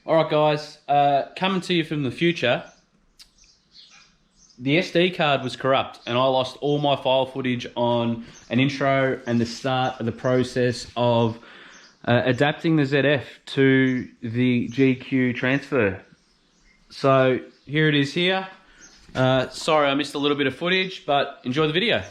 Alright guys, coming to you from the future. The SD card was corrupt and I lost all my file footage on an intro and the start of the process of adapting the ZF to the GQ transfer. So here it is here. Sorry I missed a little bit of footage, but enjoy the video.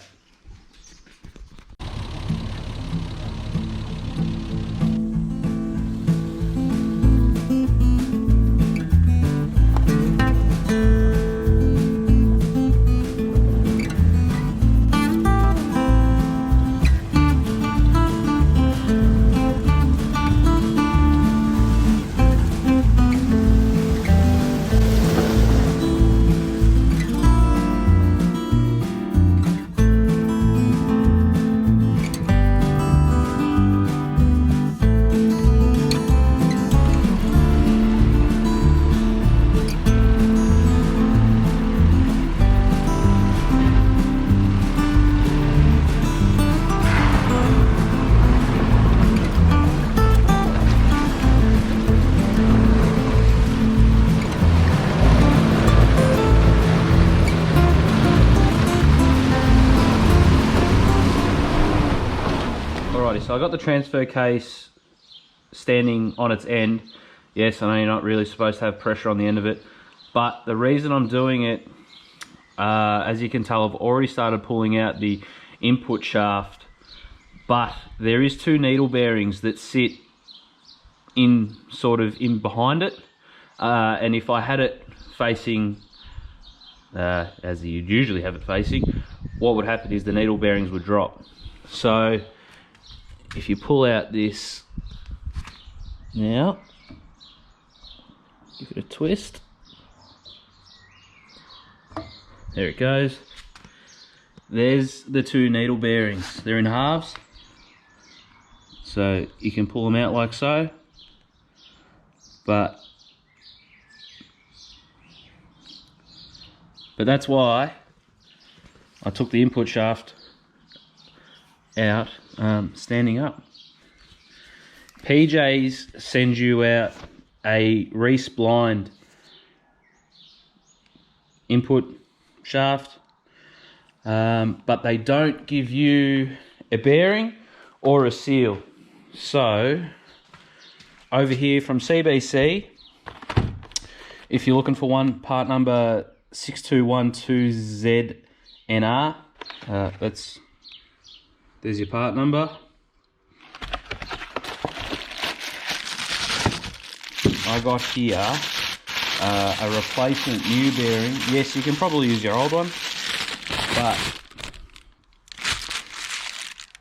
Alrighty, so I got the transfer case standing on its end. Yes, I know you're not really supposed to have pressure on the end of it, but the reason I'm doing it, as you can tell, I've already started pulling out the input shaft, but there is two needle bearings that sit in behind it, and if I had it facing as you'd usually have it facing, what would happen is the needle bearings would drop. So if you pull out this now, give it a twist, there it goes. There's the two needle bearings. They're in halves, so you can pull them out like so, but that's why I took the input shaft out standing up. PJs send you out a re-splined input shaft, but they don't give you a bearing or a seal. So over here from CBC, if you're looking for one, part number 6212ZNR, there's your part number. I got here a replacement new bearing. Yes, you can probably use your old one, but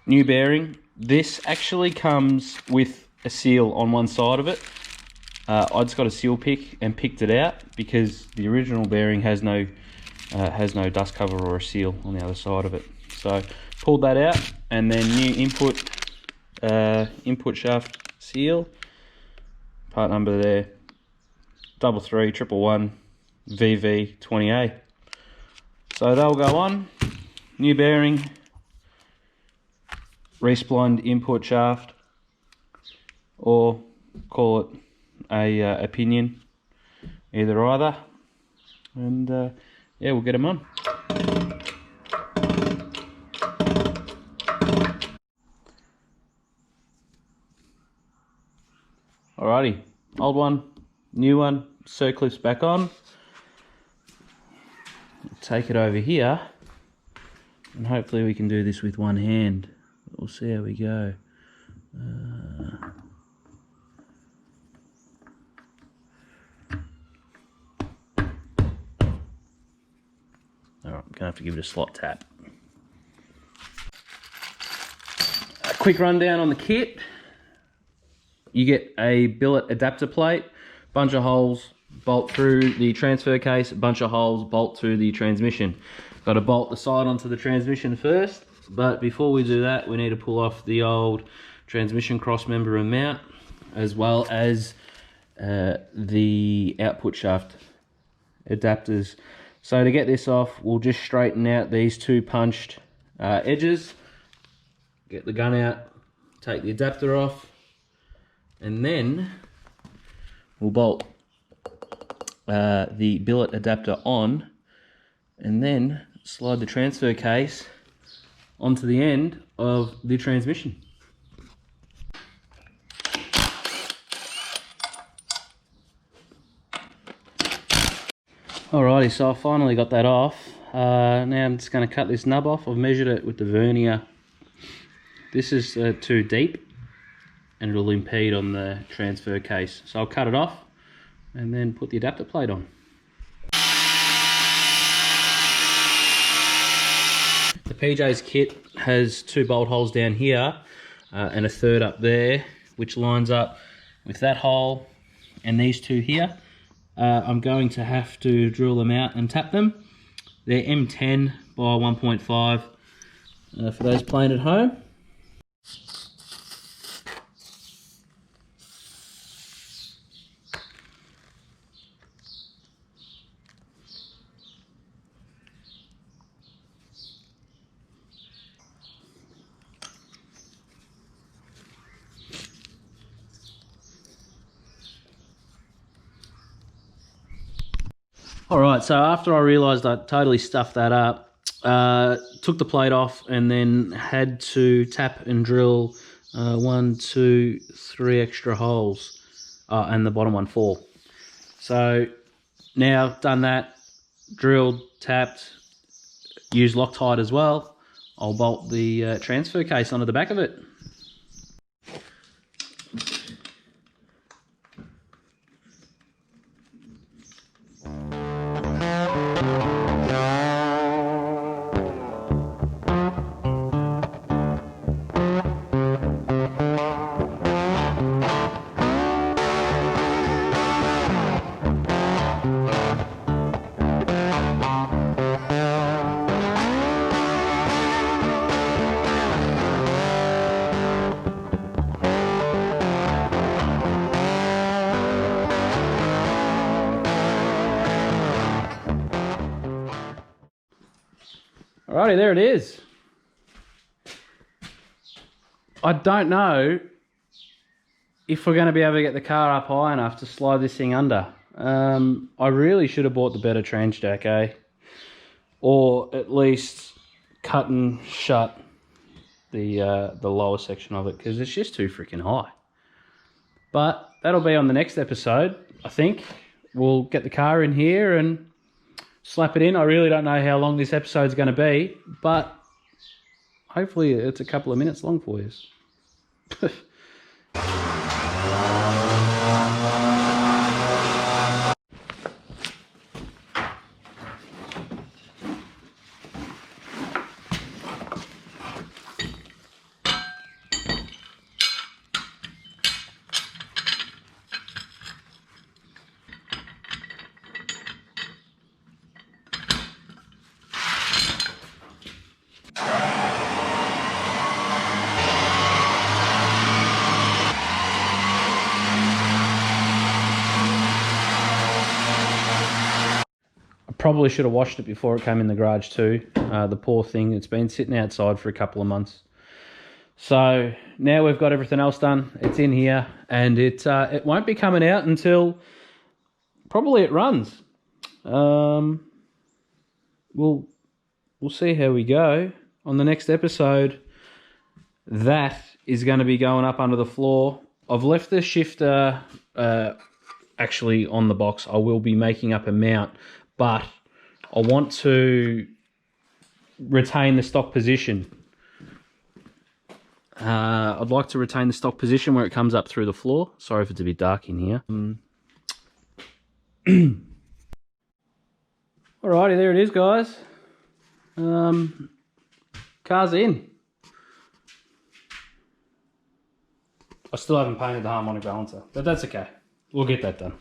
new bearing. This actually comes with a seal on one side of it. I just got a seal pick and picked it out because the original bearing has no dust cover or a seal on the other side of it. So pulled that out, and then new input shaft seal, part number there, 33111 VV20A. So they'll go on. New bearing, resplined input shaft, or call it a pinion, either, and yeah, we'll get them on. Alrighty, old one, new one, circlips back on. Take it over here, and hopefully we can do this with one hand. We'll see how we go. Alright, I'm gonna have to give it a slot tap. A quick rundown on the kit. You get a billet adapter plate, bunch of holes, bolt through the transfer case, bunch of holes, bolt through the transmission. Got to bolt the side onto the transmission first, but before we do that, we need to pull off the old transmission cross member and mount, as well as the output shaft adapters. So to get this off, we'll just straighten out these two punched edges, get the gun out, take the adapter off, and then we'll bolt the billet adapter on, and then slide the transfer case onto the end of the transmission. Alrighty, so I finally got that off. Now I'm just going to cut this nub off. I've measured it with the vernier. This is too deep and it'll impede on the transfer case. So I'll cut it off and then put the adapter plate on. The PJ's kit has 2 bolt holes down here and a third up there, which lines up with that hole and these 2 here. I'm going to have to drill them out and tap them. They're M10 by 1.5 for those playing at home. Alright, so after I realised I totally stuffed that up, took the plate off and then had to tap and drill 1, 2, 3 extra holes, and the bottom one 4. So now done that, drilled, tapped, used Loctite as well, I'll bolt the transfer case onto the back of it. Alrighty, there it is. I don't know if we're going to be able to get the car up high enough to slide this thing under. I really should have bought the better trans jack, eh? Or at least cut and shut the lower section of it, because it's just too freaking high. But that'll be on the next episode, I think. We'll get the car in here and slap it in. I really don't know how long this episode's going to be, but hopefully it's a couple of minutes long for you. Probably should have washed it before it came in the garage too. The poor thing, it's been sitting outside for a couple of months. So now we've got everything else done. It's in here, and it won't be coming out until probably it runs. We'll see how we go on the next episode. That is going to be going up under the floor. I've left the shifter actually on the box. I will be making up a mount, but I want to retain the stock position. I'd like to retain the stock position where it comes up through the floor. Sorry if it's a bit dark in here. Alrighty, there it is, guys. Car's in. I still haven't painted the harmonic balancer, but that's okay. We'll get that done.